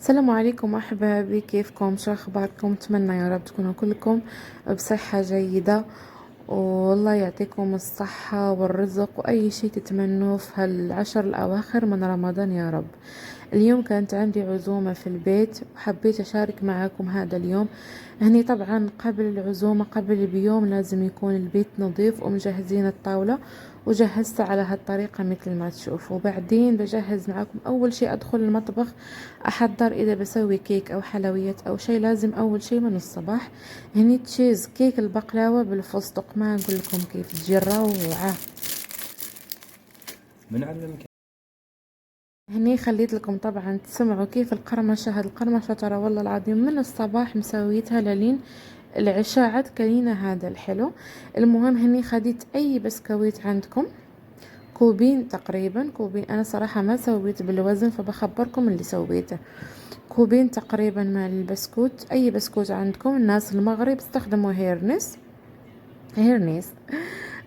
السلام عليكم احبابي، كيفكم؟ شو اخباركم؟ اتمنى يا رب تكونوا كلكم بصحة جيدة، والله يعطيكم الصحة والرزق واي شيء تتمنوه في هالعشر الاواخر من رمضان يا رب. اليوم كانت عندي عزومة في البيت وحبيت اشارك معاكم هذا اليوم. هني طبعا قبل العزومة قبل بيوم لازم يكون البيت نظيف ومجهزين الطاولة، وجهزتها على هالطريقة مثل ما تشوفوا. وبعدين بجهز معاكم اول شيء ادخل المطبخ احضر. اذا بسوي كيك او حلويات او شيء لازم اول شيء من الصباح هني تشيز كيك البقلاوة بالفستق، ما اقول لكم كيف تجي روعة. من علمك؟ هني خليت لكم طبعا تسمعوا كيف القرمشة. هاد القرمشة ترى والله العظيم من الصباح مسويتها للين العشاء عاد كلينا هذا الحلو. المهم هني خديت اي بسكويت عندكم، كوبين تقريبا، كوبين. انا صراحة ما سويت بالوزن فبخبركم اللي سويته. كوبين تقريبا مال البسكوت، اي بسكوت عندكم. الناس المغرب استخدموا هيرنيس.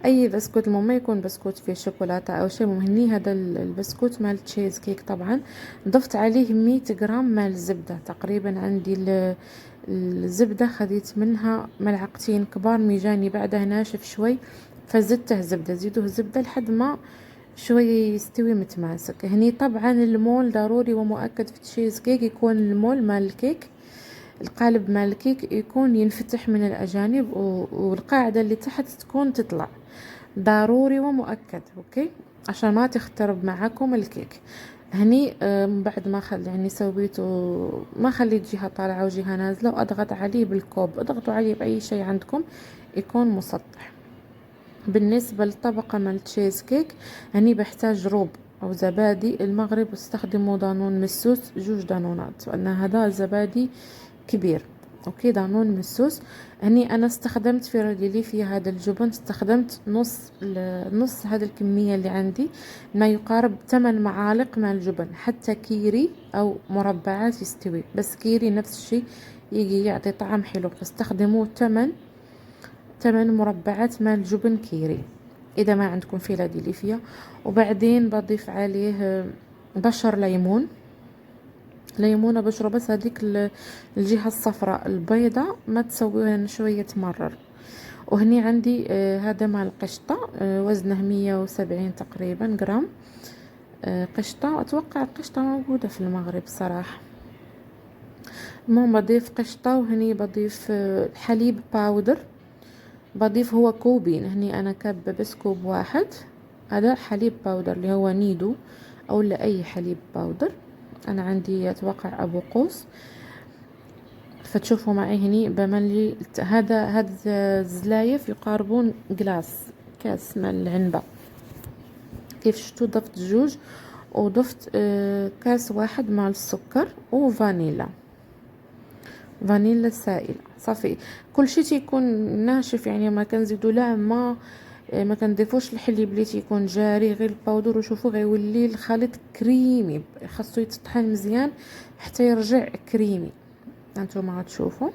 اي بسكوت، المهم ما يكون بسكوت فيه شوكولاته او شيء. مهني هذا البسكوت مال تشيز كيك طبعا. ضفت عليه 100 جرام مال زبده تقريبا. عندي الزبده خذيت منها ملعقتين كبار، ميجاني بعدها ناشف شوي فزدته زبده. زيدوه زبده لحد ما شوية يستوي متماسك. هني طبعا المول ضروري ومؤكد في تشيز كيك يكون المول مال الكيك، القالب مال الكيك يكون ينفتح من الأجانب والقاعدة اللي تحت تكون تطلع، ضروري ومؤكد. اوكي، عشان ما تخترب معاكم الكيك. هني بعد ما يعني سويته، ما خليت جهة طالعة وجهة نازلة، واضغط عليه بالكوب. اضغطوا عليه بأي شيء عندكم يكون مسطح. بالنسبة للطبقة مال تشيز كيك، هني بحتاج روب او زبادي. المغرب استخدموا دانون مسوس، جوج دانونات، لان هذا زبادي كبير. اوكي، دانون مسوس. هني انا استخدمت في ريليفي هذا الجبن، استخدمت نص هذا الكمية اللي عندي، ما يقارب 8 معالق مال جبن. حتى كيري او مربعات يستوي، بس كيري نفس الشيء يجي يعطي طعم حلو، فاستخدموه 8 مربعات مال جبن كيري اذا ما عندكم فيلادلفيا. وبعدين بضيف عليه بشر ليمون، ليمونة بشرة بس هذيك الجهة الصفراء، البيضة ما تسويها شوية تمرر. وهني عندي هذا مع القشطة، وزنه 170 تقريبا جرام. قشطة، أتوقع القشطة موجودة في المغرب صراحة. المهم بضيف قشطة. وهني بضيف حليب باودر. بضيف هو كوبين، هني أنا كبة بس كوب واحد. هذا حليب باودر اللي هو نيدو أو لأي حليب باودر. أنا عندي أتوقع أبو قوس. فتشوفوا معي هني بملي هذا الزلايف يقاربون كاس من العنبة. كيف شفتوا ضفت جوج، وضفت كاس واحد مع السكر وفانيلا، فانيلا سائلة صافي. كل شيء تيكون ناشف، يعني ما كنزيدو لا ما كنضيفوش الحليب اللي تيكون جاري، غير الباودر. وشوفوا غيولي الخليط كريمي، خاصو يتطحن مزيان حتى يرجع كريمي. هانتوما غتشوفوا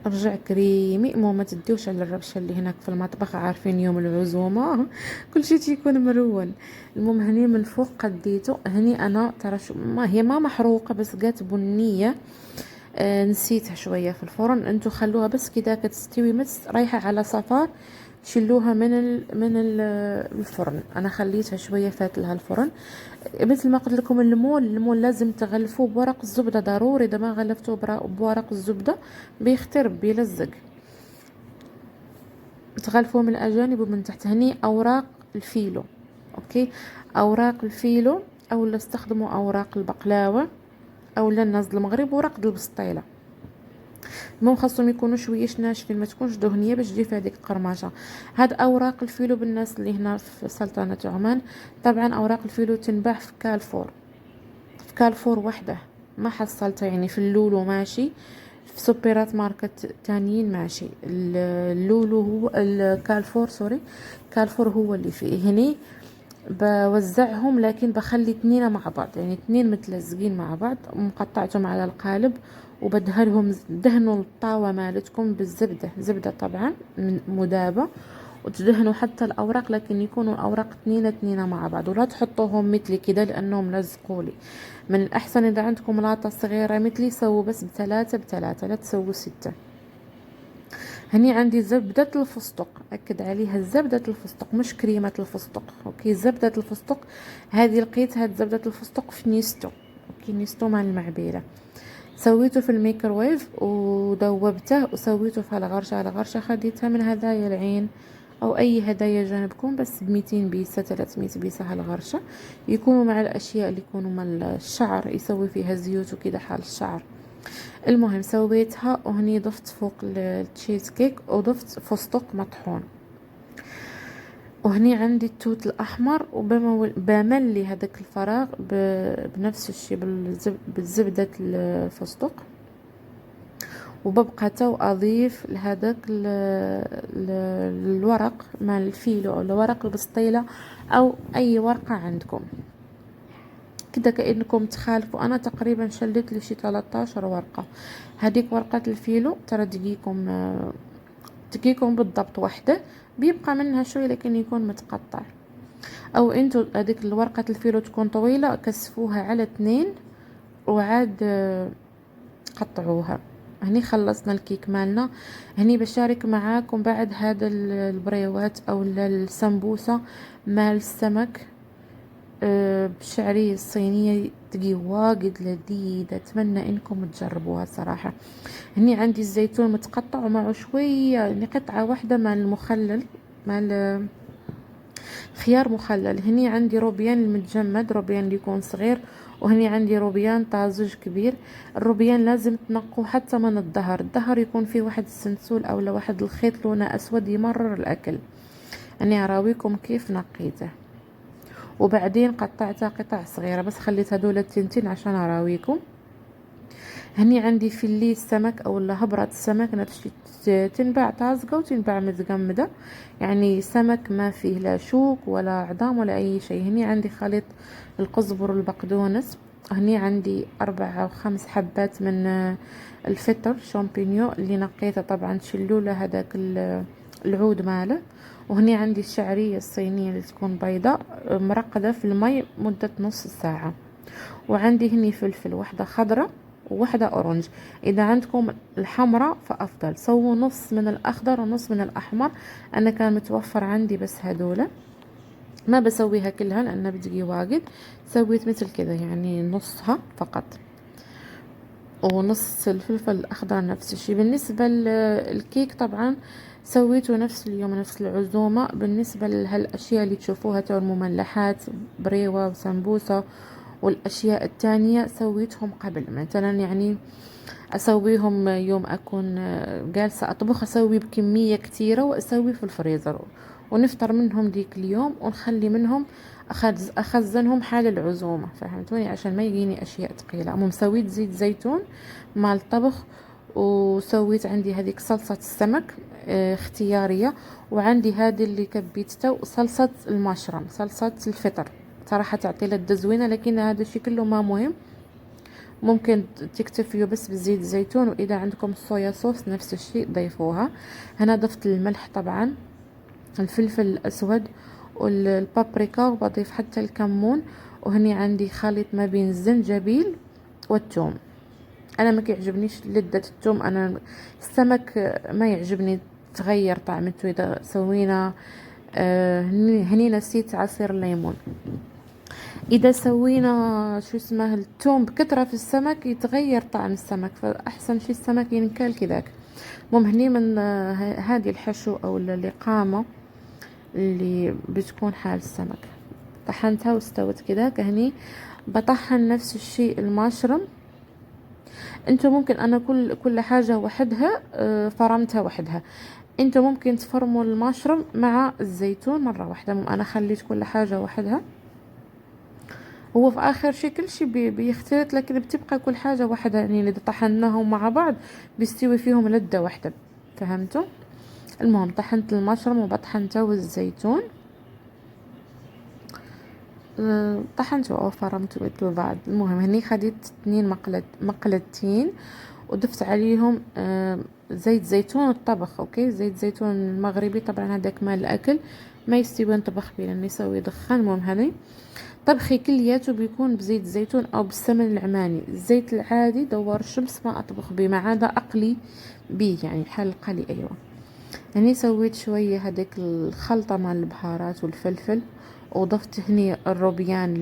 رجع كريمي. ما تديوش على الربشه اللي هناك في المطبخ، عارفين يوم العزومه كل شيء تيكون مرون. المهم هني من الفوق قديته. هني انا ترى ما هي ما محروقه، بس قات بنيه. نسيتها شويه في الفرن. انتو خلوها بس كده كتستوي رايحه على صفار، تشيلوها الفرن. انا خليتها شويه فات لها الفرن. مثل ما قلت لكم، المول لازم تغلفوه بورق الزبده ضروري. اذا ما غلفتوه بورق الزبده بيخترب بيلزق. تغلفوه من الاجانب ومن تحت. هني اوراق الفيلو. اوكي، اوراق الفيلو، او لا استخدموا اوراق البقلاوه، او لا الناس المغرب ورق البسطيله. المهم خاصهم يكونوا شويش ناشفين، ما تكونش دهنيه باش تجي في هذيك القرمشه. هاد اوراق الفيلو بالناس اللي هنا في سلطنه عمان. طبعا اوراق الفيلو تنباع في كالفور، في كالفور وحده، ما حصلتها يعني في اللولو ماشي، في سوبرات ماركت تانيين ماشي. اللولو هو الكالفور، سوري، كالفور هو اللي فيه. هني بوزعهم، لكن بخلي 2 مع بعض، يعني 2 متلزقين مع بعض، مقطعتهم على القالب. وبدهنهم، دهنوا الطاوة مالتكم بالزبدة، زبدة طبعا مذابة. وتدهنوا حتى الاوراق، لكن يكونوا الاوراق اثنين مع بعض، ولا تحطوهم مثلي كده لانهم لزقوا لي. من الاحسن اذا عندكم لاطه صغيره مثلي سووا بس بثلاثه، لا تسووا 6. هني عندي زبدة الفستق، أكد عليها زبدة الفستق مش كريمة الفستق، أوكي زبدة الفستق. هذه لقيتها زبدة الفستق في نيستو، أوكي نيستو مع المعبيرة. سويته في الميكروويف وذوبته وسويته في الغرشة خديتها من هدايا العين أو أي هدايا جانبكم، بس ب200 بيسة 300 بيسة هالغرشة، يكونوا مع الأشياء اللي يكونوا مع الشعر، يسوي فيها زيوت وكده حال الشعر. المهم سويتها، وهني ضفت فوق التشيز كيك وضفت فستق مطحون، وهني عندي التوت الاحمر، وبملي هذاك الفراغ بنفس الشيء بالزبدة الفستق، وببقى تو اضيف لهذاك الورق مع الفيلو او الورق البسطيلة او اي ورقة عندكم كده كأنكم تخالفوا. انا تقريبا شلت لي شي 13 ورقة. هذيك ورقة الفيلو ترى دقيقكم بالضبط واحدة، بيبقى منها شوي لكن يكون متقطع. او انتو هذيك الورقة الفيلو تكون طويلة، كسفوها على 2 وعاد قطعوها. هني خلصنا الكيك مالنا. هني بشارك معاكم بعد هذا البريوات او السمبوسة مال السمك بالشعرية الصينية، تجي واجد لذيذة، اتمنى انكم تجربوها صراحة. هني عندي الزيتون متقطع ومعه شوية يعني قطعة واحدة مع المخلل، مع خيار مخلل. هني عندي روبيان المتجمد، روبيان اللي يكون صغير، وهني عندي روبيان طازج كبير. الروبيان لازم تنقوا حتى من الظهر يكون فيه واحد السنسول او واحد الخيط لونه اسود يمرر الاكل. اني اراويكم كيف نقيته، وبعدين قطعتها قطع صغيرة، بس خليت هدول التنتين عشان اراويكم. هني عندي فيلي السمك او هبرة السمك، نفس الشيء تنباع طازجة وتنباع متجمدة، يعني سمك ما فيه لا شوك ولا عظام ولا اي شيء. هني عندي خليط القزبر والبقدونس. هني عندي 4 أو 5 حبات من الفطر شامبينيو اللي نقيته طبعا، شلوله هذاك العود ماله. وهني عندي الشعرية الصينية اللي تكون بيضاء مرقدة في المي مدة نص ساعة. وعندي هني فلفل، واحدة خضرة وواحدة اورنج. اذا عندكم الحمراء فافضل، سووا نص من الاخضر ونص من الاحمر. انا كان متوفر عندي بس هدول، ما بسويها كلها لانها بتجي واجد، سويت مثل كذا يعني نصها فقط. ونص الفلفل الاخضر نفس الشيء. بالنسبة للكيك طبعا سويته نفس اليوم نفس العزومة. بالنسبة لهالاشياء اللي تشوفوها تو المملحات بريوة وسمبوسة والاشياء التانية سويتهم قبل، مثلا يعني اسويهم يوم اكون جالسة اطبخ، اسوي بكمية كتيرة واسوي في الفريزر، ونفطر منهم ديك اليوم ونخلي منهم اخزنهم حال العزومة، فهمتوني؟ عشان ما يجيني اشياء ثقيلة. المهم سويت زيت زيتون مع الطبخ، وسويت عندي هذيك صلصة السمك اختيارية، وعندي هذه اللي كبيتها وصلصة المشروم صلصة الفطر، صراحة تعطي لها التزوينة، لكن هذا الشيء كله ما مهم، ممكن تكتفيوا بس بزيت الزيتون. واذا عندكم صويا صوص نفس الشيء ضيفوها. هنا ضفت الملح طبعا، الفلفل الاسود والبابريكا، وبضيف حتى الكمون. وهني عندي خليط ما بين الزنجبيل والثوم. انا ما يعجبنيش لذة الثوم، انا السمك ما يعجبني تغير طعمته اذا سوينا هني نسيت عصير الليمون. اذا سوينا شو اسمه الثوم بكثرة في السمك يتغير طعم السمك، فاحسن شي السمك ينكل كذاك. المهم هني من هذه الحشو او الاقامة اللي بتكون حال السمك طحنتها واستوت كذاك. هني بطحن نفس الشيء المشروم. انتوا ممكن انا كل حاجة وحدها فرمتها وحدها، انتوا ممكن تفرموا المشروم مع الزيتون مرة واحدة. انا خليت كل حاجة وحدها، هو في اخر شيء كل شيء بيختلط، لكن بتبقى كل حاجة واحدة، يعني اذا طحناهم مع بعض بيستوي فيهم لذة واحدة، فهمتوا؟ المهم طحنت المشروم وبطحنته والزيتون، طحنته او فرمته مثل بعض. المهم هني خديت 2 مقلتين وضفت عليهم زيت زيتون الطبخ. اوكي، زيت زيتون المغربي طبعا، هذاك مال الاكل ما يستوي نطبخ به لانه يسوي دخان. المهم هذا طبخي كلياته بيكون بزيت زيتون او بالسمن العماني. الزيت العادي دوار الشمس ما اطبخ به، ما عدا اقلي به يعني بحال القلي. ايوه، هني سويت شويه هذيك الخلطه مال البهارات والفلفل، وضفت هني الروبيان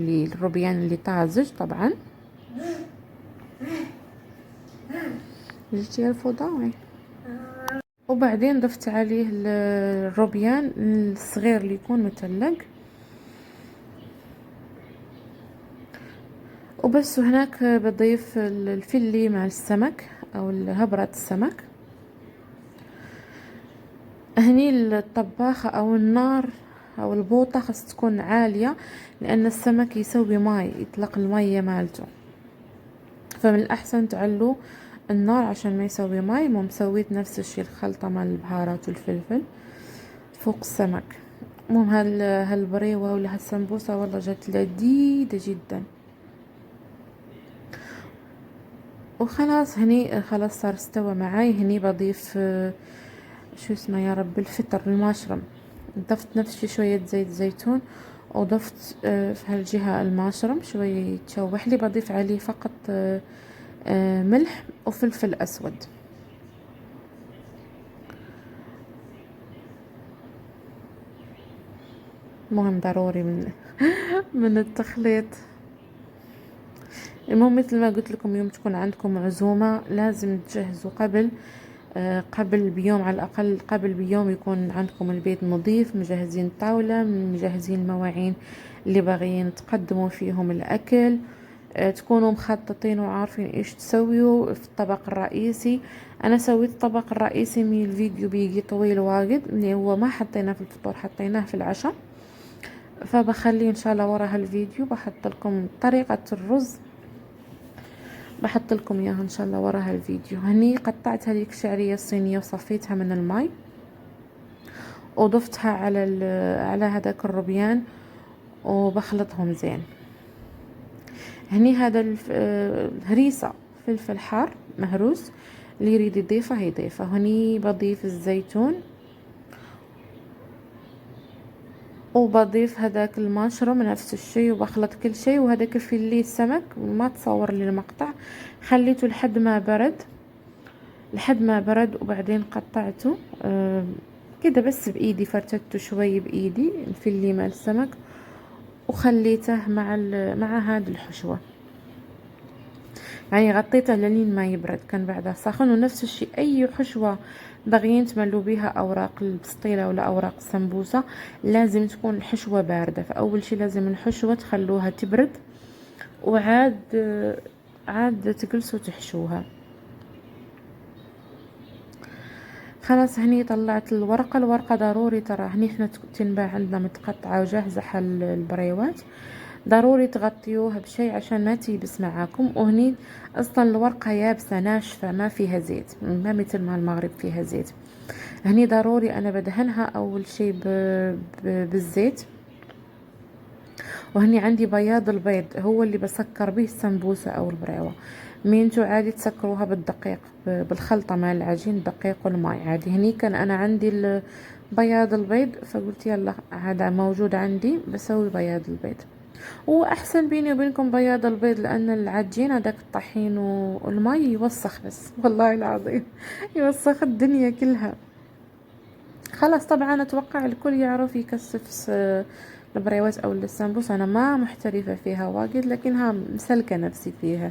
اللي طازج طبعا. جيتي الفوضى. وبعدين ضفت عليه الروبيان الصغير اللي يكون مثلج وبس. وهناك بضيف الفيلي مع السمك او هبرة السمك. هني الطباخة او النار او البوطة خاص تكون عالية، لان السمك يسوي ماي، يطلق المية مالته، فمن الاحسن تعلو النار عشان ما يسوي ماي. مو مسويت نفس الشي الخلطة مال البهارات والفلفل فوق السمك. المهم هالبريوة ولا هالسمبوسة والله جات لذيذة جدا. وخلاص هني خلاص صار استوى معاي. هني بضيف شو اسمه يا رب، الفطر الماشرم. ضفت نفس الشي شوية زيت زيتون، وضفت في هالجهة الماشرم شوية يتشوح لي. بضيف عليه فقط ملح وفلفل أسود. مهم ضروري من من التخليط. المهم مثل ما قلت لكم، يوم تكون عندكم عزومة لازم تجهزوا قبل بيوم، على الأقل قبل بيوم يكون عندكم البيت نظيف، مجهزين الطاولة، مجهزين المواعين اللي باغيين تقدموا فيهم الأكل، تكونوا مخططين وعارفين ايش تسويوا في الطبق الرئيسي. انا سويت الطبق الرئيسي من الفيديو بيجي طويل واجد، اللي هو ما حطيناه في الفطور، حطيناه في العشاء، فبخليه ان شاء الله ورا هالفيديو. بحط لكم طريقة الرز، بحط لكم اياها ان شاء الله ورا هالفيديو. هني قطعت هذيك الشعرية الصينية وصفيتها من الماء، وضفتها على هذاك الروبيان وبخلطهم زين. هني هذا هريسة فلفل حار مهروس، اللي يريد يضيفه يضيفه. هني بضيف الزيتون، وبضيف هذاك المشروم نفس الشي، وبخلط كل شيء. وهذاك الفيليه السمك ما تصور لي المقطع، خليته لحد ما برد، وبعدين قطعته كده بس بايدي، فرتته شوي بايدي الفيليه مال السمك، وخليته مع هذا الحشوة، يعني غطيته لين ما يبرد، كان بعدها ساخن. ونفس الشيء اي حشوة باغيين تملوا بيها اوراق البسطيلة ولا اوراق السمبوسة، لازم تكون الحشوة باردة. فاول شيء لازم الحشوة تخلوها تبرد، عاد تجلسوا تحشوها. خلاص هني طلعت الورقة ضروري، ترى هني احنا تنباع عندنا متقطعة وجاهزة حل البريوات، ضروري تغطيوها بشيء عشان ما تيبس معاكم. وهني اصلا الورقة يابسة ناشفة ما فيها زيت، ما مثل ما المغرب فيها زيت. هني ضروري انا بدهنها اول شيء بالزيت. وهني عندي بياض البيض هو اللي بسكر به السمبوسة او البريوة. مينتو عادي تسكروها بالدقيق، بالخلطة مال العجين، الدقيق والماء عادي. هني كان انا عندي بياض البيض، فقلت يلا هذا موجود عندي بسوي بياض البيض. واحسن بيني وبينكم بياض البيض، لان العجين هذاك الطحين والماء يوسخ، بس والله العظيم يوسخ الدنيا كلها. خلاص طبعا اتوقع الكل يعرف يكثف البريوات او السمبوس. انا ما محترفة فيها واجد، لكنها مسلكة نفسي فيها.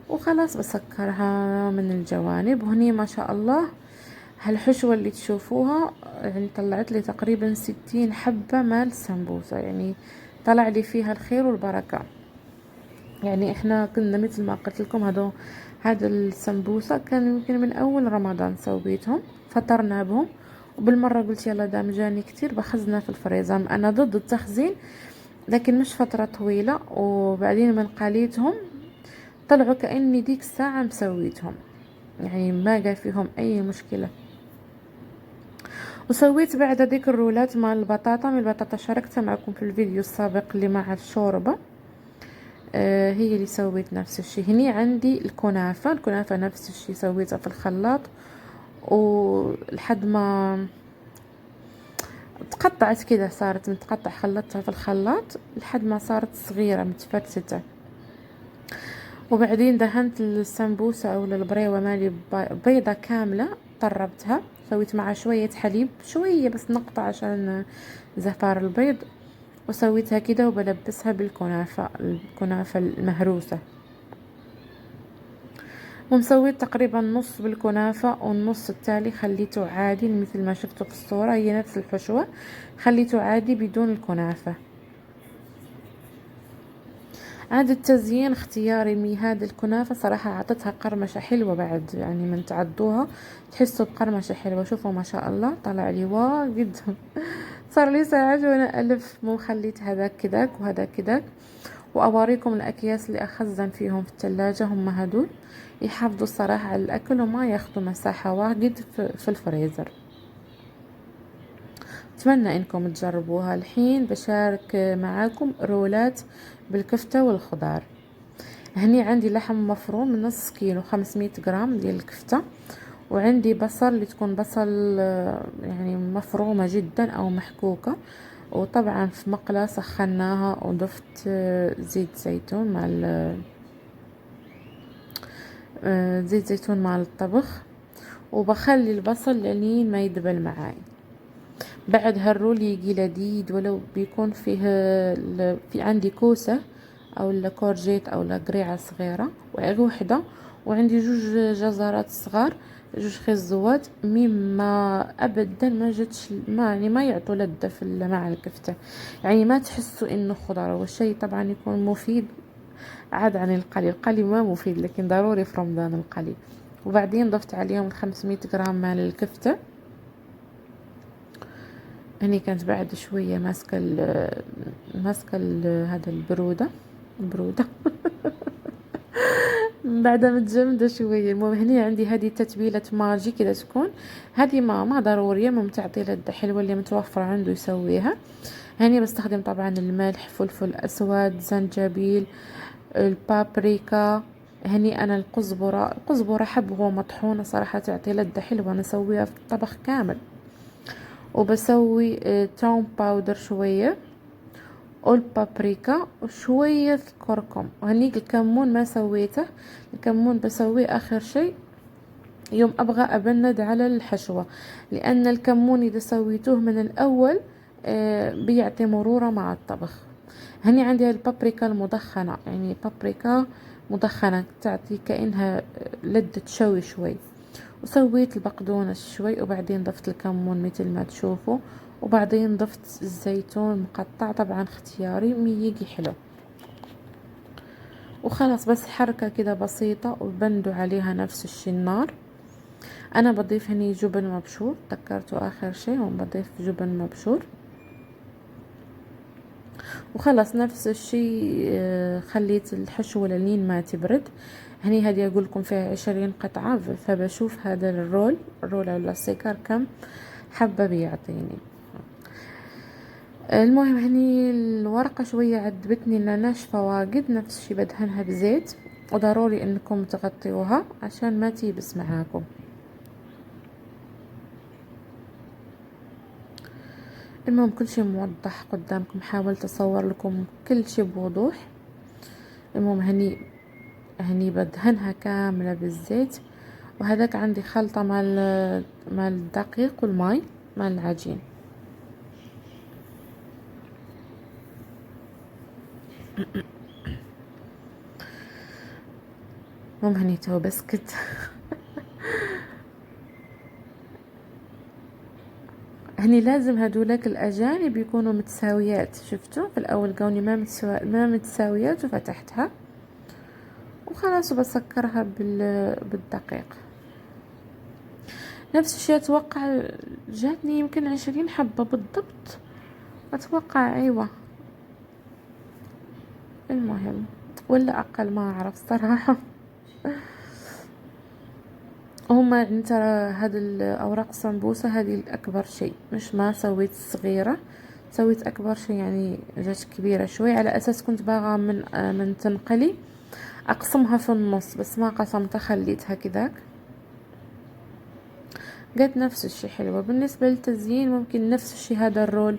وخلاص بسكرها من الجوانب. وهني ما شاء الله هالحشوة اللي تشوفوها، يعني طلعت لي تقريبا 60 حبة مال سمبوسة، يعني طلع لي فيها الخير والبركة. يعني احنا كنا مثل ما قلت لكم، هذا السمبوسة كان يمكن من اول رمضان سويتهم، فطرنا بهم. وبالمرة قلت يلا دام جاني كتير بخزنها في الفريزر. انا ضد التخزين لكن مش فترة طويلة. وبعدين من قليتهم طلعوا كأني ديك الساعة مسويتهم، يعني ما جا فيهم اي مشكلة. وسويت بعد ديك الرولات مع البطاطا. من البطاطا شاركتها معكم في الفيديو السابق اللي مع الشوربة. هي اللي سويت نفس الشي. هني عندي الكنافة نفس الشي سويتها في الخلاط، ولحد ما تقطعت كده، صارت متقطع، خلطتها في الخلاط لحد ما صارت صغيرة متفتتة. وبعدين دهنت السمبوسة او البريوة مالي بيضة كاملة، طربتها، سويت معها شوية حليب، شوية بس نقطة عشان زفار البيض، وسويتها كده وبلبسها الكنافة المهروسة. ومسويت تقريبا نص بالكنافة، والنص التالي خليته عادي مثل ما شفتوا في الصورة، هي نفس الحشوة، خليته عادي بدون الكنافة. عاد التزيين اختياري من هذه الكنافة، صراحة عطتها قرمشة حلوة بعد، يعني من تعدوها تحسوا بقرمشة حلوة. شوفوا ما شاء الله طلع لي واجد. صار لي ساعات وانا الف، مو خليت هذاك كذاك وهذاك كذاك. واوريكم الاكياس اللي اخزن فيهم في الثلاجة، هم هدول يحافظوا الصراحة على الاكل وما ياخذوا مساحة واجد في الفريزر. اتمنى انكم تجربوها. الحين بشارك معاكم رولات بالكفتة والخضار. هني عندي لحم مفروم من نص كيلو، 500 جرام ديال الكفتة، وعندي بصل اللي تكون بصل يعني مفرومة جدا او محكوكة، وطبعا في مقلاة سخناها وضفت زيت زيتون مع زيت زيتون مع الطبخ، وبخلي البصل لين ما يدبل معاي. بعد هالرول يجي لذيذ، ولو بيكون فيه في عندي كوسة او الكورجيت او القريعة صغيرة وحدة، وعندي جوج جزرات صغار، جوج خيزوات، ما ابدا ما جتش، ما يعني ما يعطوا لذة مع الكفتة، يعني ما تحسوا انه خضار. والشيء طبعا يكون مفيد، عاد عن القلي ما مفيد، لكن ضروري في رمضان القلي. وبعدين ضفت عليهم 500 جرام مال الكفتة. هني كانت بعد شوية ماسكة هذا البرودة بعدها متجمدة شوية. المهم هني عندي هذه تتبيلة ماجي كده تكون، هذه ما ضرورية، ما تعطي لذة حلوة، اللي متوفرة عنده يسويها. هني بستخدم طبعا الملح، فلفل اسود، زنجبيل، البابريكا. هني انا القزبرة حبة ومطحونة، صراحة تعطي لذة حلوة، انا اسويها في الطبخ كامل. وبسوي توم باودر شوية، والبابريكا، وشوية كركم. وهنيك الكمون ما سويته، الكمون بسويه اخر شيء يوم ابغى ابند على الحشوة، لان الكمون اذا سويتوه من الاول بيعطي مرورة مع الطبخ. هني عندي البابريكا المدخنة، يعني بابريكا مدخنة تعطي كأنها لذة شوي شوي. وسويت البقدونس شوي، وبعدين ضفت الكمون مثل ما تشوفوا، وبعدين ضفت الزيتون مقطع، طبعا اختياري يجي حلو. وخلاص بس حركة كده بسيطة وبندوا عليها نفس الشي النار. انا بضيف هني جبن مبشور، ذكرته اخر شيء، وبضيف جبن مبشور. وخلص نفس الشي خليت الحشوة لين ما تبرد. هني هذه اقول لكم فيها 20 قطعة، فبشوف هذا الرول او السيكر كم حبة بيعطيني. المهم هني الورقة شوية عذبتني انها ناشفة واجد، نفس الشي بدهنها بزيت، وضروري انكم تغطيوها عشان ما تيبس معاكم. المهم كل شي موضح قدامكم، حاولت اصور لكم كل شي بوضوح. المهم هني بدهنها كاملة بالزيت. وهذاك عندي خلطة مال الدقيق والماء مال العجين. المهم هني تو بسكت. هني لازم هدولك الاجانب يكونوا متساويات، شفتوا في الاول قوني ما متساويات، وفتحتها وخلاص وبسكرها بالدقيق. نفس الشيء اتوقع جاتني يمكن 20 حبة بالضبط، اتوقع ايوه. المهم ولا اقل ما اعرف صراحة. هما يعني ترى هذا الاوراق السمبوسة هذه الاكبر شيء، مش ما سويت الصغيرة، سويت اكبر شي يعني جات كبيرة شوي، على اساس كنت باغا من تنقلي اقسمها في النص، بس ما قسمتها خليتها كذاك. قد نفس الشي حلوة. بالنسبة للتزيين ممكن نفس الشي هذا الرول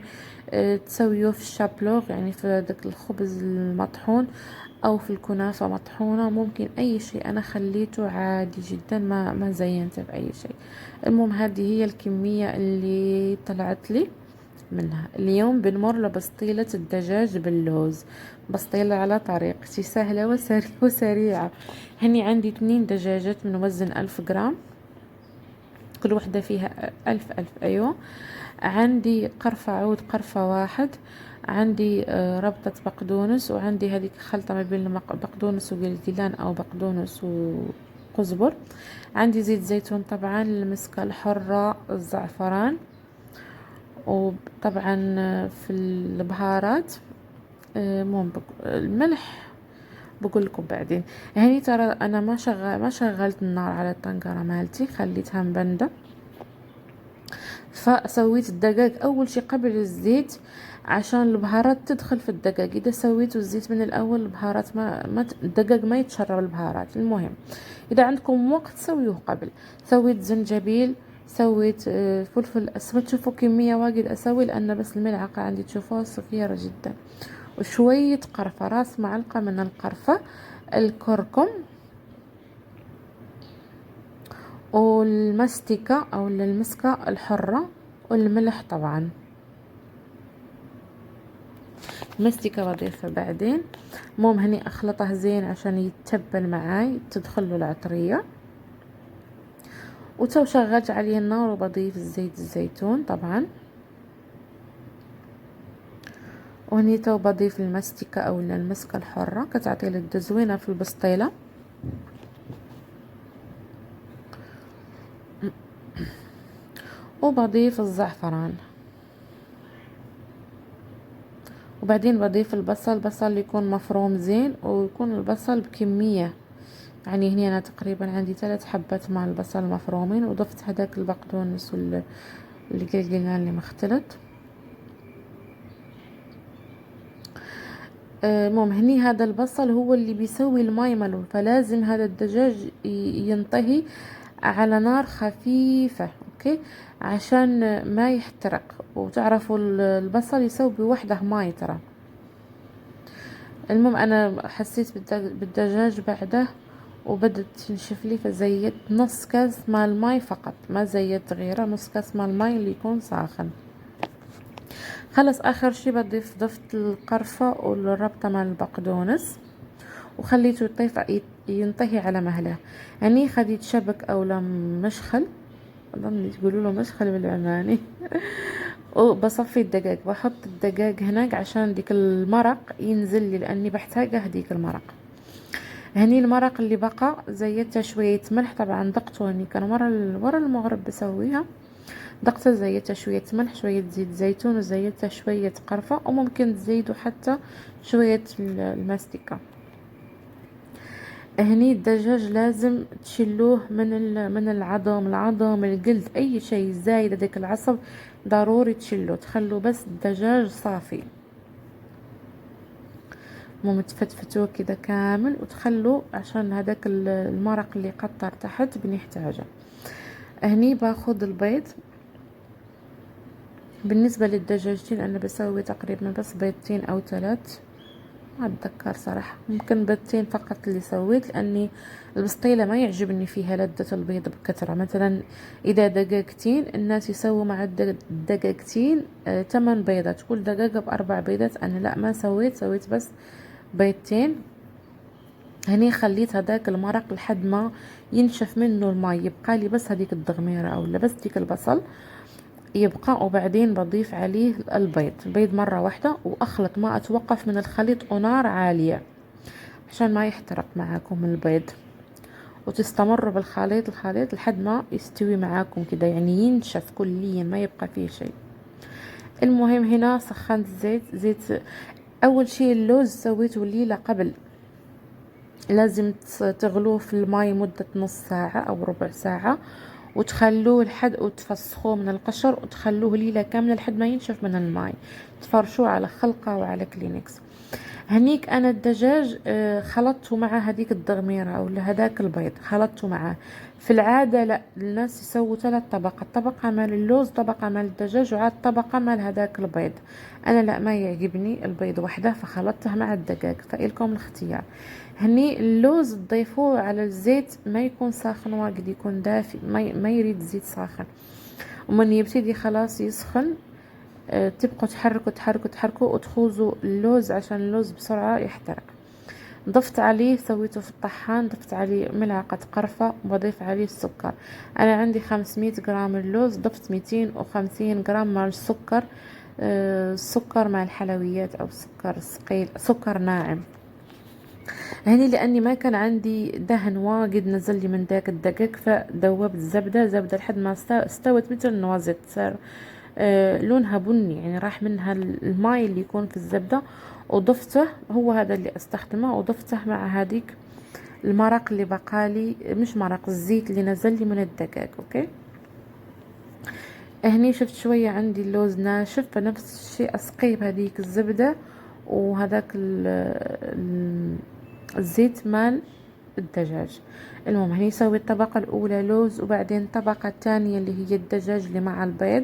تسويه في الشابلوغ، يعني في داك الخبز المطحون او في الكنافة مطحونة، ممكن اي شيء. انا خليته عادي جدا، ما زينته باي شيء. المهم هذه هي الكمية اللي طلعت لي منها. اليوم بنمر لبسطيلة الدجاج باللوز، بسطيلة على طريقتي سهلة وسريعة. هني عندي 2 دجاجات من وزن 1000 جرام، كل وحدة فيها 1000 أيوة. عندي قرفة عود، قرفة واحد. عندي ربطة بقدونس، وعندي هذيك خلطة ما بين بقدونس وجلجلان أو بقدونس وقزبر. عندي زيت زيتون طبعا، المسكة الحرة، الزعفران. وطبعا في البهارات الملح بقول لكم بعدين. هني ترى انا ما شغلت النار على الطنجرة مالتي، خليتها مبندة. فسويت الدجاج اول شي قبل الزيت عشان البهارات تدخل في الدجاج. اذا سويتوا الزيت من الاول البهارات الدجاج ما يتشرب البهارات. المهم اذا عندكم وقت سويه قبل. سويت زنجبيل، سويت فلفل اسود. شوفوا كمية واجد اسوي، لان بس الملعقة عندي تشوفوها صغيرة جدا. وشوية قرفة، راس معلقة من القرفة، الكركم، والمستكة او المسكة الحرة، والملح طبعا. المستكة بضيفها بعدين. المهم هني اخلطه زين عشان يتبل معاي، تدخله العطرية. وتو شغلت عليه النار، وبضيف زيت الزيتون طبعا. وهني تو بضيف المستكة او المسكة الحرة، كتعطي لي التزوينة في البسطيلة. وبضيف الزعفران، وبعدين بضيف البصل يكون مفروم زين، ويكون البصل بكمية. يعني هنا انا تقريبا عندي 3 حبات مع البصل مفرومين، وضفت هداك البقدونس اللي قلنا اللي مختلط. المهم هني هذا البصل هو اللي بيسوي الماي ملون، فلازم هذا الدجاج ينطهي على نار خفيفة، اوكي، عشان ما يحترق. وتعرفوا البصل يسوي بوحده ماي ترى. المهم انا حسيت بالدجاج بعده وبدت تنشف لي، فزيت نص كاس ماء الماي فقط، ما زيت غيره، نص كاس ماء الماي اللي يكون ساخن. خلص اخر شي ضفت القرفة والربطة مع البقدونس، وخليته ينطهي على مهله. يعني خديت شبك او مشخل، اظن تقولوا له مشخل بالعماني. وبصفي الدجاج، بحط الدجاج هناك عشان ديك المرق ينزل لي، لاني بحتاجه هديك المرق. هني المرق اللي بقى زيتها شوية ملح، طبعا دقته هني كان ورا المغرب بسويها. دقته زيتها شوية ملح، شوية زيت زيتون، وزيتها شوية قرفة، وممكن تزيدوا حتى شوية الماستيكا. هني الدجاج لازم تشلوه من العظم الجلد، اي شيء زايد هذاك العصب ضروري تشلوه، تخلوا بس الدجاج صافي. مو تفتفتوه كده كامل وتخلوا، عشان هذاك المرق اللي قطر تحت بنحتاجه. هني باخذ البيض. بالنسبة للدجاجتين انا بسوي تقريبا بس بيضتين او 3، ما اتذكر صراحة، ممكن بيضتين فقط اللي سويت، لاني البسطيلة ما يعجبني فيها لذة البيض بكثرة. مثلا اذا دقيقتين الناس يسووا مع الدقيقتين 8 بيضات، كل دقيقة ب4 بيضات. انا لا، ما سويت بس بيضتين. هني خليت هداك المرق لحد ما ينشف منه الماء، يبقى لي بس هذيك الدغميرة او بس ديك البصل يبقى، وبعدين بضيف عليه البيض مرة واحدة، واخلط، ما اتوقف من الخليط ونار عالية عشان ما يحترق معاكم البيض. وتستمروا بالخليط لحد ما يستوي معاكم كده، يعني ينشف كليا ما يبقى فيه شيء. المهم هنا سخنت زيت. اول شيء اللوز سويته ليلة قبل، لازم تغلوه في الماء مدة نص ساعة او ربع ساعة، وتخلوه لحد وتفسخوه من القشر وتخلوه ليلة كاملة لحد ما ينشف من الماء. تفرشوه على خلقة وعلى كلينكس. هنيك انا الدجاج خلطته مع هذيك الدغميرة او هذاك البيض خلطته معاه. في العادة لا، الناس يسووا 3 طبقات، طبقة مال اللوز، طبقة مال الدجاج، وعاد طبقة مال هذاك البيض. انا لا، ما يعجبني البيض وحده فخلطته مع الدجاج، فإلكم الاختيار. هني اللوز تضيفوه على الزيت، ما يكون ساخن واجد، يكون دافي، ما يريد زيت ساخن. ومن يبتدي خلاص يسخن تبقوا تحركوا وتخوزوا اللوز عشان اللوز بسرعة يحترق. ضفت عليه، سويته في الطحان، ضفت عليه ملعقة قرفة وبضيف عليه السكر. انا عندي 500 جرام اللوز، ضفت 250 جرام مع السكر. سكر مع الحلويات او سكر ثقيل، سكر ناعم. هني لاني ما كان عندي دهن واجد نزل لي من داك الدقيق، فذوبت زبدة لحد ما استوت مثل النوازيت، صار لونها بني، يعني راح منها الماء اللي يكون في الزبدة. وضفته، هو هذا اللي استخدمه، وضفته مع هذيك المرق اللي بقالي، مش مرق، الزيت اللي نزل لي من الدجاج. اوكي، هني شفت شوية عندي اللوز ناشف، فنفس الشيء اسقيه بهذيك الزبدة وهذاك الزيت مال الدجاج. المهم هني سويت الطبقة الاولى لوز، وبعدين الطبقة الثانية اللي هي الدجاج اللي مع البيض،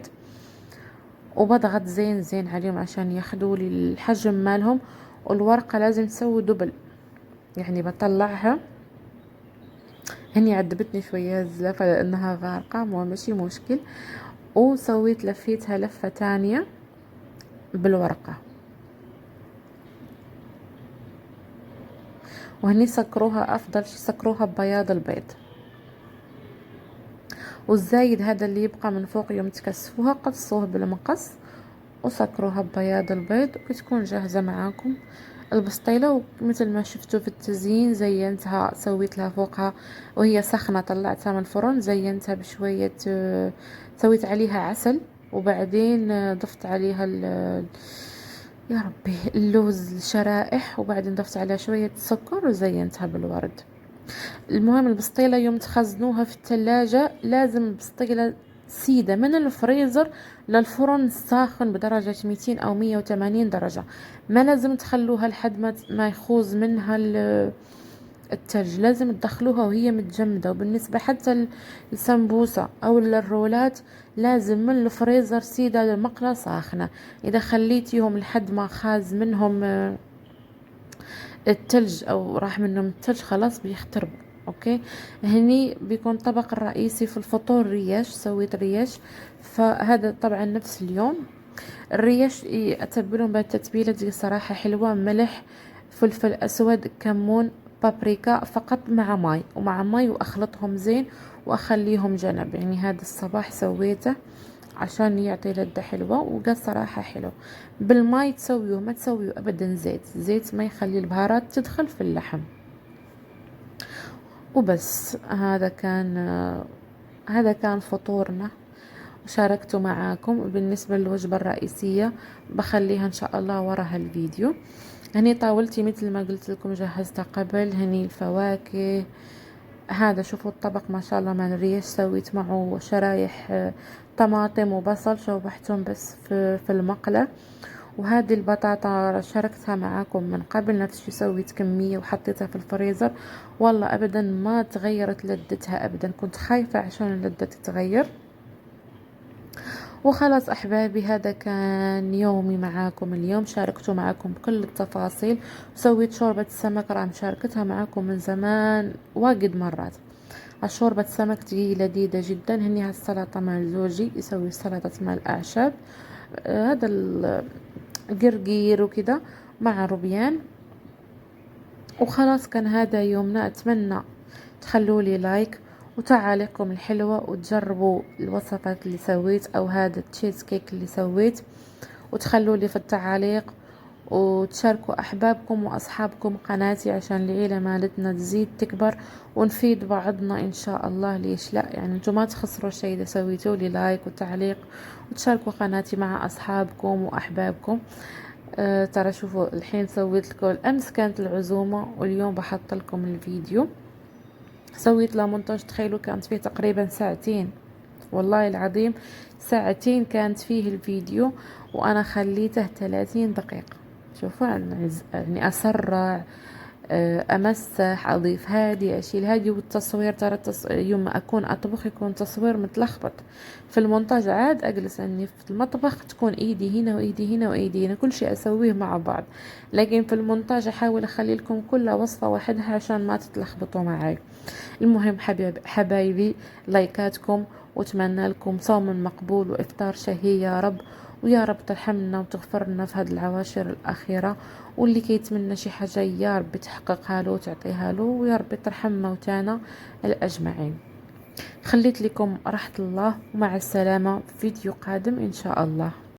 وبضغط زين عليهم عشان ياخدوا لي الحجم مالهم. والورقة لازم تسوي دبل، يعني بطلعها. هني عذبتني شوية الزلافة لانها غارقة، ماشي مشكل. وسويت لفيتها لفة تانية بالورقة. وهني سكروها، افضل شي سكروها ببياض البيض، والزايد هذا اللي يبقى من فوق يوم تكسفوها قصوه بالمقص وسكروها ببياض البيض، وتكون جاهزة معاكم البسطيلة. ومثل ما شفتوا في التزيين زينتها، سويت لها فوقها وهي سخنة، طلعتها من الفرن، زينتها بشوية سويت عليها عسل، وبعدين ضفت عليها يا ربي اللوز الشرائح، وبعدين ضفت عليها شوية سكر وزينتها بالورد. المهم البسطيلة يوم تخزنوها في الثلاجة لازم البسطيلة سيدة من الفريزر للفرن الساخن بدرجة 200 أو 180 درجة. ما لازم تخلوها لحد ما يخوز منها التلج، لازم تدخلوها وهي متجمدة. وبالنسبة حتى السمبوسة أو الرولات لازم من الفريزر سيدة للمقلاة ساخنة. إذا خليتيهم لحد ما خاز منهم التلج أو راح منهم التلج خلاص بيختربوا. اوكي، هني بيكون طبق الرئيسي في الفطور ريش، سويت ريش، فهذا طبعا نفس اليوم. الريش اتبلهم بالتتبيله دي صراحه حلوه، ملح، فلفل اسود، كمون، بابريكا، فقط مع ماي، واخلطهم زين واخليهم جنب. يعني هذا الصباح سويته عشان يعطي لذة حلوة، وقال صراحة حلو. بالماي تسويه، ما تسويه ابدا زيت ما يخلي البهارات تدخل في اللحم. وبس هذا كان فطورنا، وشاركته معاكم. بالنسبة للوجبة الرئيسية بخليها ان شاء الله وراها الفيديو. هني طاولتي مثل ما قلت لكم جهزتها قبل، هني الفواكه. هذا شوفوا الطبق ما شاء الله مال الريش، سويت معه شرايح طماطم وبصل، شوحتهم بس في المقلة. وهذه البطاطا شاركتها معاكم من قبل، نفس الشي سويت كمية وحطيتها في الفريزر، والله ابدا ما تغيرت لذتها ابدا، كنت خايفة عشان اللذة تتغير. وخلاص احبابي، هذا كان يومي معاكم اليوم، شاركته معاكم بكل التفاصيل. سويت شوربة السمك راه مشاركتها معاكم من زمان واجد مرات. الشوربة سمك تجي لذيذة جدا. هني هالسلطة مال زوجي يسوي سلطة مال الاعشاب، هذا القرقير وكذا مع ربيان. وخلاص كان هذا يومنا. اتمنى تخلوا لي لايك وتعاليقكم الحلوة، وتجربوا الوصفات اللي سويت او هذا التشيز كيك اللي سويت، وتخلوا لي في التعاليق، وتشاركوا احبابكم واصحابكم قناتي عشان العيلة مالتنا تزيد تكبر ونفيد بعضنا ان شاء الله. ليش لا؟ يعني انتم ما تخسروا شيء اذا سويتوا لي لايك وتعليق وتشاركوا قناتي مع اصحابكم واحبابكم. ترى شوفوا الحين سويت لكم، امس كانت العزومة واليوم بحط لكم الفيديو. سويت له مونتاج، تخيلوا كانت فيه تقريبا ساعتين، والله العظيم ساعتين كانت فيه الفيديو، وانا خليته 30 دقيقة. شوفوا يعني اسرع، امسح، اضيف هادي، اشيل هادي. والتصوير ترى يوم ما اكون اطبخ يكون تصوير متلخبط. في المونتاج عاد اجلس اني في المطبخ تكون ايدي هنا وايدي هنا وايدي هنا، كل شيء اسويه مع بعض. لكن في المونتاج احاول اخلي لكم كل وصفة وحدها عشان ما تتلخبطوا معي. المهم حبايبي، لايكاتكم، واتمنى لكم صوم مقبول وافطار شهي يا رب. ويا رب ترحمنا وتغفر لنا في هذه العواشر الأخيرة، واللي كيتمنى شي حاجة يا رب تحققها له وتعطيها له، ويا رب ترحم موتانا الأجمعين. خليت لكم راحة الله، ومع السلامة في فيديو قادم إن شاء الله.